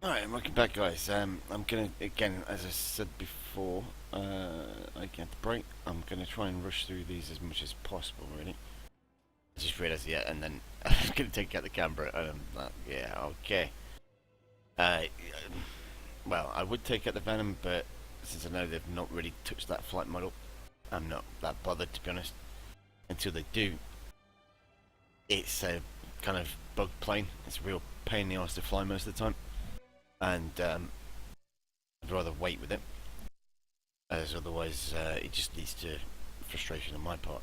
Alright, welcome back, guys. I'm gonna, again, as I said before, I get the break. I'm gonna try and rush through these as much as possible, really. I just realised, yeah, and then I'm gonna take out the Canberra, and I'm like, yeah, okay. Uh, well, I would take out the Venom, but since I know they've not really touched that flight model, I'm not that bothered, to be honest. Until they do, it's a kind of bug plane. It's a real pain in the arse to fly most of the time. And I'd rather wait with it, as otherwise it just leads to frustration on my part.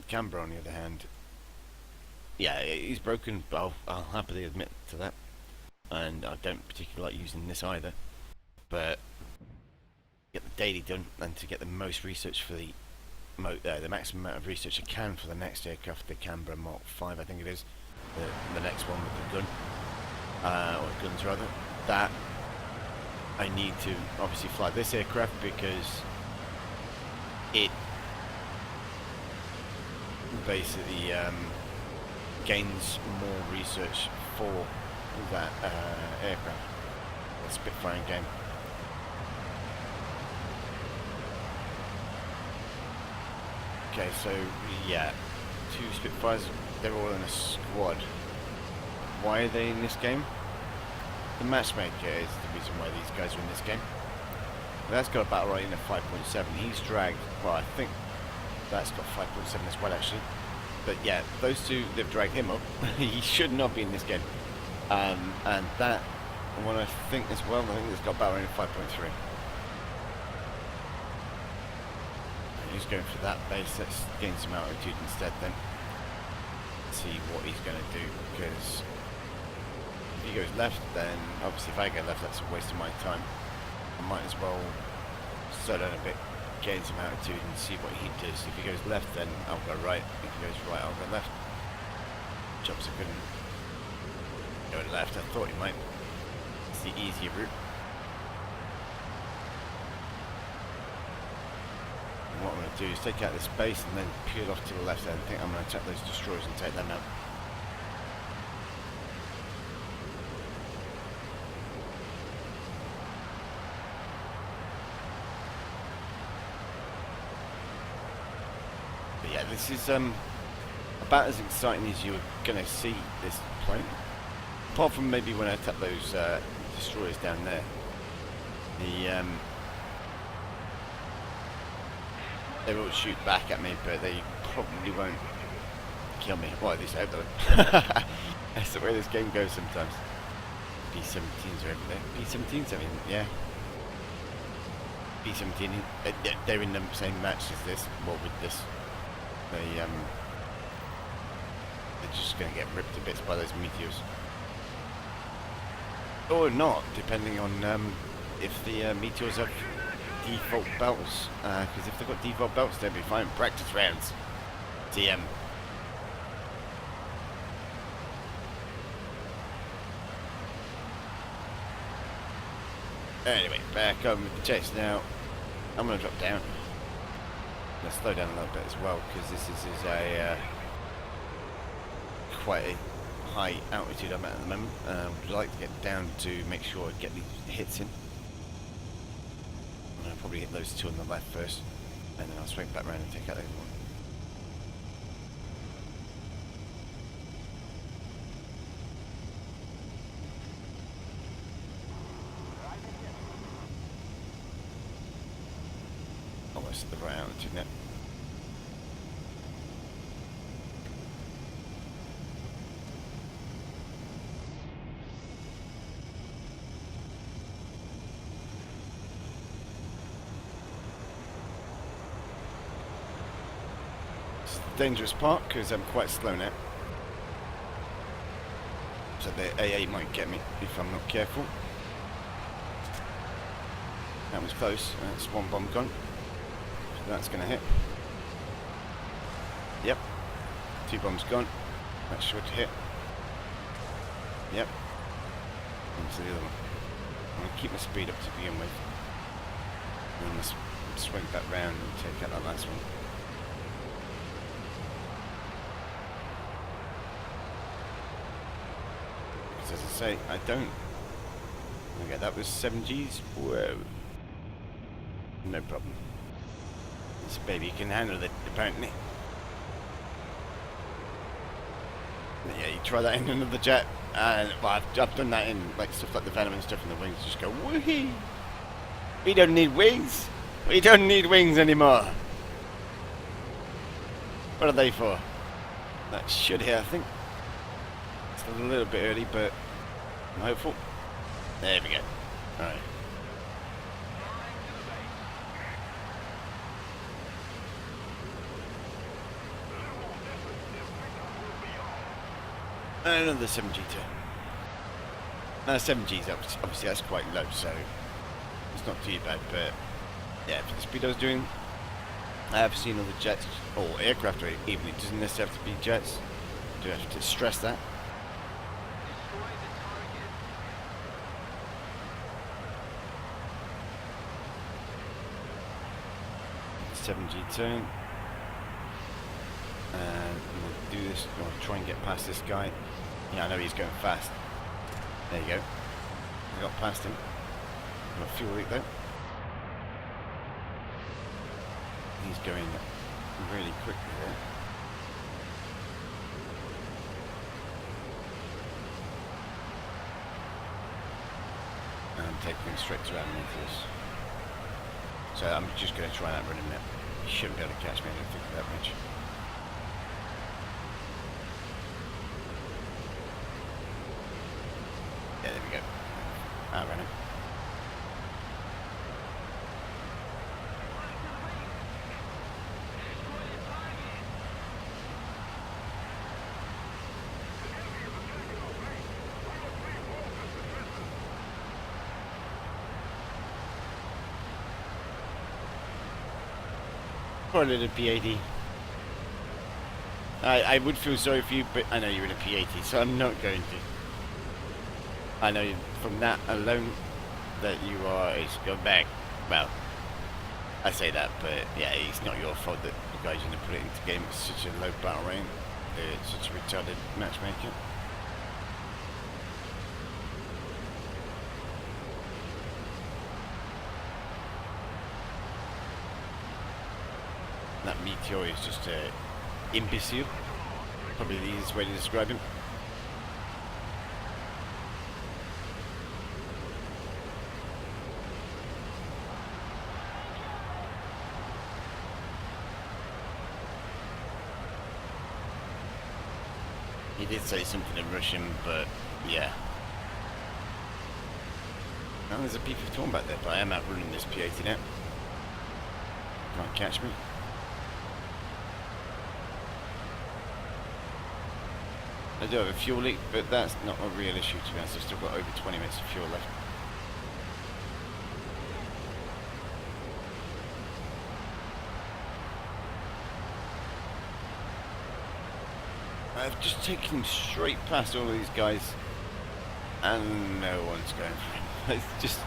Canberra, on the other hand, yeah, he's broken, but I'll happily admit to that. And I don't particularly like using this either. But get the daily done, and to get the most research for the maximum amount of research I can for the next aircraft, the Canberra Mark 5, I think it is, the next one with the gun. Or guns rather, that I need to obviously fly this aircraft because it basically gains more research for that aircraft, the Spitfire game. Okay, so yeah, 2 Spitfires, they're all in a squad. Why are they in this game? The matchmaker is the reason why these guys are in this game. That's got a battle rating of 5.7. He's dragged, well, I think that's got 5.7 as well, actually. But yeah, those two, they've dragged him up. He should not be in this game. And that one, I think as well, I think it's got a battle rating of 5.3. He's going for that base. Let's gain some altitude instead then. See what he's going to do, because if he goes left, then obviously if I go left, that's a waste of my time. I might as well slow down a bit, gain some altitude and see what he does. If he goes left, then I'll go right. If he goes right, I'll go left. Jumps are good. Go left, I thought he might. It's the easier route. And what I'm going to do is take out this base and then peel off to the left. I think I'm going to attack those destroyers and take them out. Yeah, this is about as exciting as you're going to see this plane. Apart from maybe when I attack those destroyers down there. They will shoot back at me, but they probably won't kill me. Well, at least I hope they won't. That's the way this game goes sometimes. P-17s are everything. P-17s, I mean, yeah. P-17, they're in the same match as this. Well, with this. They're just going to get ripped to bits by those meteors. Or not, depending on if the meteors have default belts. Because if they've got default belts, they'll be fine. Practice rounds. TM. Anyway, back on with the chase now. I'm going to drop down. Let's slow down a little bit as well, because this is a quite a high altitude I'm at the moment. Would like to get down to make sure I get these hits in. I'll probably hit those two on the left first, and then I'll swing back around and take out the other one. Almost at the right altitude now. Dangerous part because I'm quite slow now, so the AA might get me if I'm not careful. That was close. That's one bomb gone, so that's going to hit. Yep, 2 bombs gone. That should hit. Yep, into the other one. I'm going to keep my speed up to begin with, and then swing back round and take out that last one. because as I say, I don't. Okay, that was 7Gs. Whoa. No problem. This baby can handle it, apparently. Yeah, you try that in another jet, and well, I've done that in like stuff like the Venom and stuff, and the wings just go woohoo. We don't need wings. We don't need wings anymore. What are they for? That should hit, I think. It's a little bit early, but I'm hopeful. There we go. All right. Another 7G turn. Now 7G's obviously that's quite low, so it's not too bad. But yeah, for the speed I was doing, I have seen other jets or aircraft, or even it doesn't necessarily have to be jets. I do have to stress that. Seven G turn, and we'll do this. We'll try and get past this guy. Yeah, I know he's going fast. There you go. I got past him. Got fuel leak though. He's going really quickly there. And I'm taking him straight to underneath this. So I'm just going to try that running now. He shouldn't be able to catch me, I don't think, that much. Yeah, there we go. I ran him. Poor little P80. I would feel sorry for you, but I know you're in a P80, so I'm not going to. I know from that alone that you are a scumbag. Well, I say that, but yeah, it's not your fault that you guys are going to put it into game at such a low battle rate. It's such a retarded matchmaker. That Meteor is just a imbecile. Probably the easiest way to describe him. He did say something to rush him, but yeah. Now there's a P-51 back there, but I am outrunning this P-80 now. Can't catch me. I do have a fuel leak, but that's not a real issue, to be honest. I've still got over 20 minutes of fuel left. I've just taken straight past all of these guys, and no one's going for him. It's just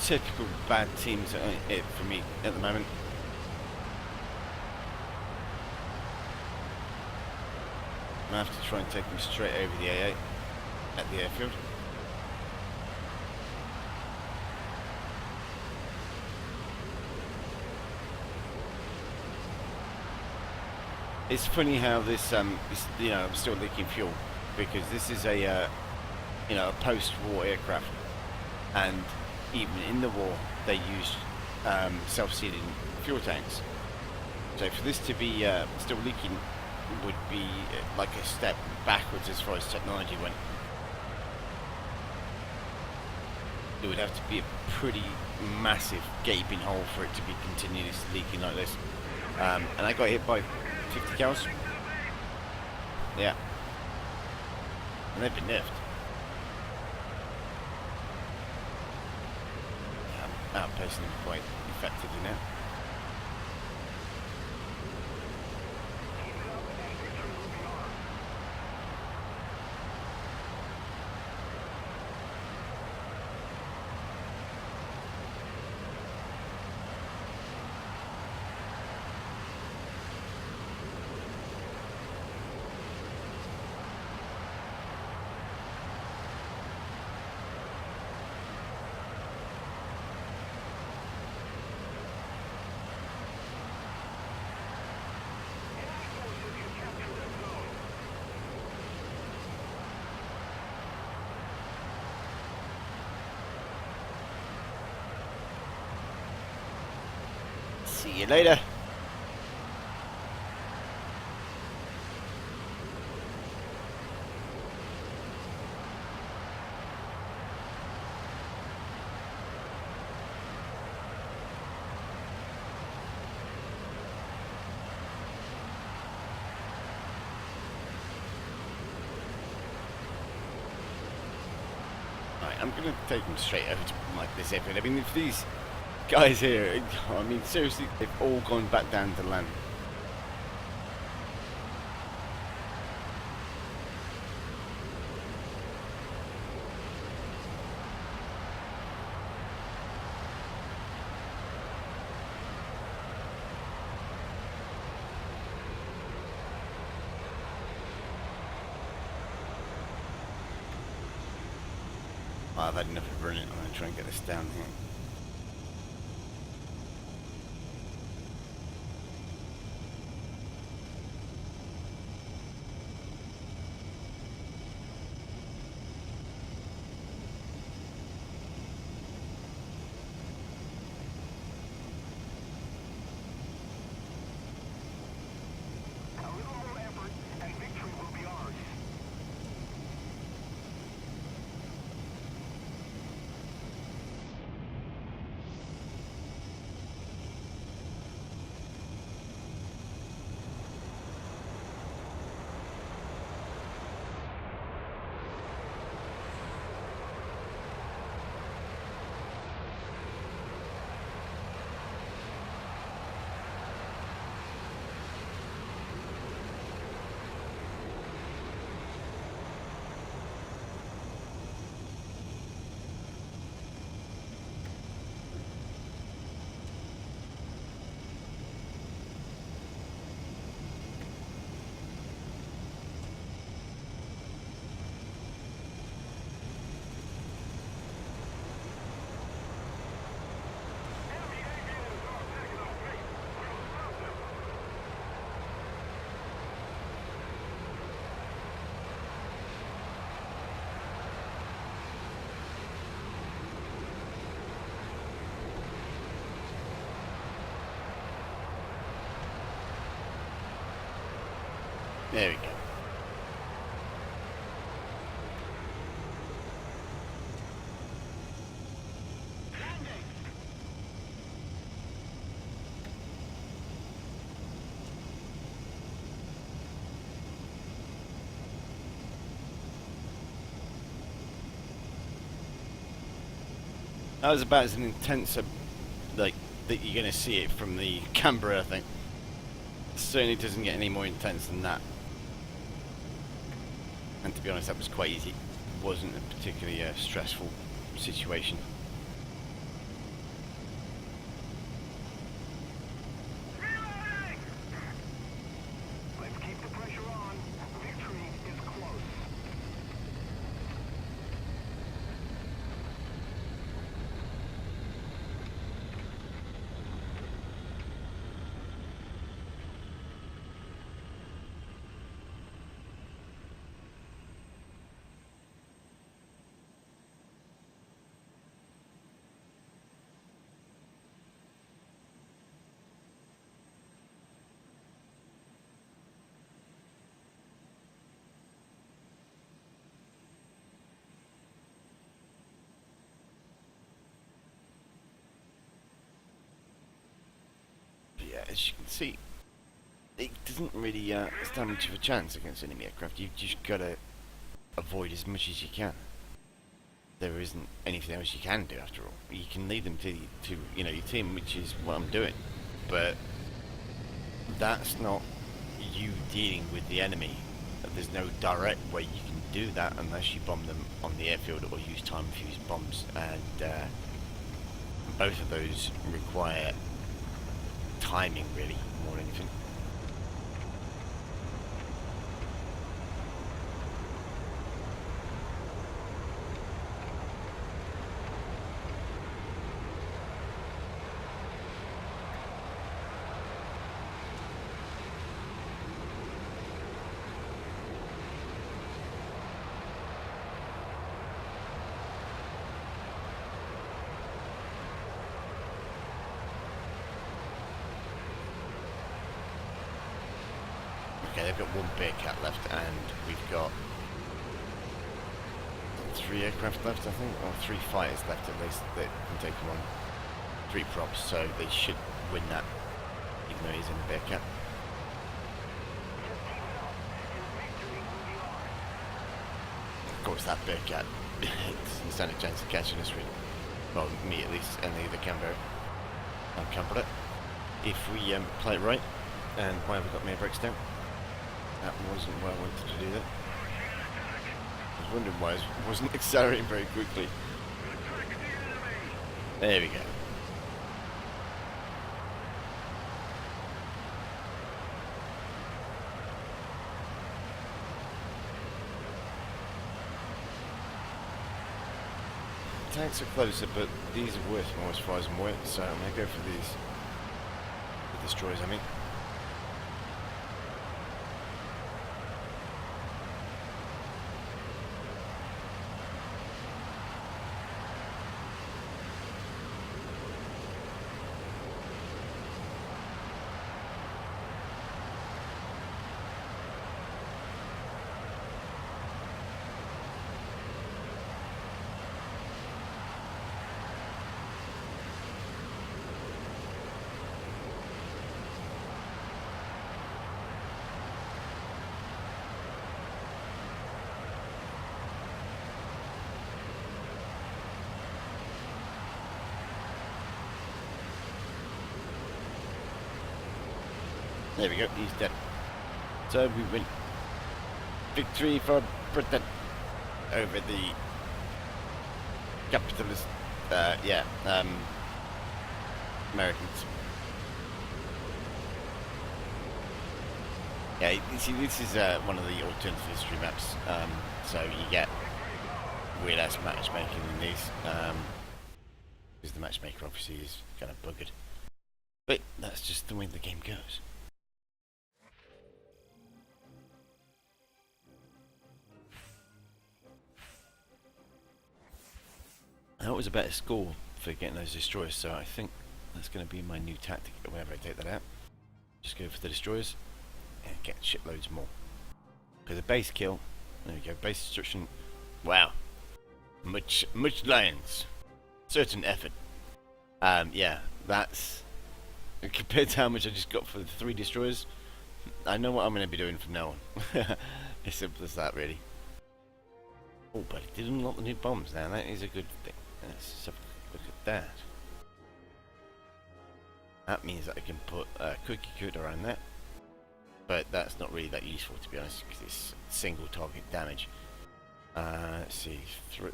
typical bad teams for me at the moment. I have to try and take him straight over the A8 at the airfield. It's funny how this, I'm still leaking fuel, because this is a, a post-war aircraft, and even in the war they used self-sealing fuel tanks. So for this to be still leaking would be like a step backwards as far as technology went. It would have to be a pretty massive gaping hole for it to be continuously leaking like this. And I got hit by 50 cows. Yeah. And they've been nerfed. Yeah, I'm outpacing them quite effectively now. See you later. I'm gonna take them straight over to like this airfield. I mean, if these guys here, I mean, seriously, they've all gone back down to land. I've had enough of running. I'm going to try and get this down here. There we go. That was about as intense like that you're going to see it from the Canberra, I think. It certainly doesn't get any more intense than that. And to be honest, that was quite easy. It wasn't a particularly stressful situation. Let's keep the pressure on. Victory is close. Yeah, as you can see, it doesn't really stand much of a chance against enemy aircraft. You've just got to avoid as much as you can. There isn't anything else you can do after all. You can lead them to you know, your team, which is what I'm doing, but that's not you dealing with the enemy. There's no direct way you can do that unless you bomb them on the airfield or use time-fused bombs, and both of those require timing, really, more than anything. they've got one Bearcat left, and we've got 3 aircraft left, I think, or 3 fighters left at least that can take them on. 3 props, so they should win that, even though he's in the Bearcat. Of course, that Bearcat doesn't stand a chance of catching us, really. Well, me at least, and the Canberra. Canberra. If we play it right, and why have we got mere brakes down? That wasn't where I wanted to do that. I was wondering why I wasn't accelerating very quickly. There we go. Tanks are closer, but these are worth more as far as I'm aware, so I'm going to go for these. The destroyers, I mean. There we go, he's dead. So we win. Victory for Britain over the capitalist, Americans. Yeah, you see, this is one of the alternative history maps, so you get weird-ass matchmaking in these, because the matchmaker obviously is kind of buggered. But that's just the way the game goes. That was a better score for getting those destroyers, so I think that's going to be my new tactic whenever I take that out. Just go for the destroyers and get shitloads more. Because a base kill, there we go, base destruction, wow, much lions, certain effort. Yeah, that's, compared to how much I just got for the 3 destroyers, I know what I'm going to be doing from now on. As simple as that, really. Oh, but it did unlock the new bombs now, that is a good thing. Let's just have a look at that. That means that I can put a cookie cutter around that. But that's not really that useful, to be honest, because it's single target damage. Let's see,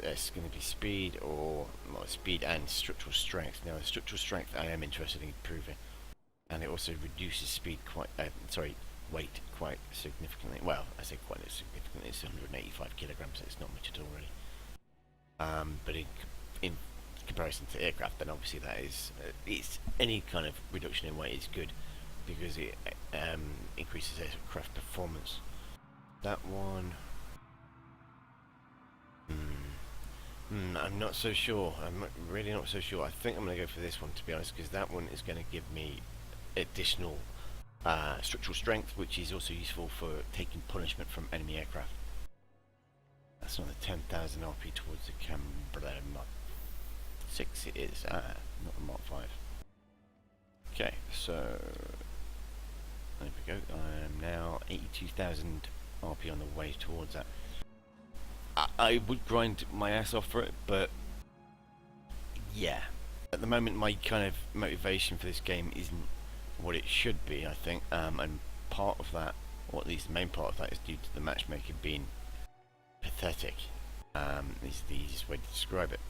it's going to be speed or well, speed and structural strength. Now, the structural strength I am interested in improving, and it also reduces speed weight quite significantly. Well, I say quite significantly. It's 185 kilograms. So it's not much at all, really. But in comparison to aircraft, then obviously that is it's any kind of reduction in weight is good because it increases aircraft performance. That one, I'm not so sure. I'm really not so sure. I think I'm going to go for this one, to be honest, because that one is going to give me additional structural strength, which is also useful for taking punishment from enemy aircraft. That's another 10,000 RP towards the Canberra Mark 6 it is, not the Mark 5. Okay, so there we go. I'm now 82,000 RP on the way towards that. I would grind my ass off for it, but yeah, at the moment my kind of motivation for this game isn't what it should be, I think, and part of that, or at least the main part of that, is due to the matchmaking being pathetic. Is the easiest way to describe it.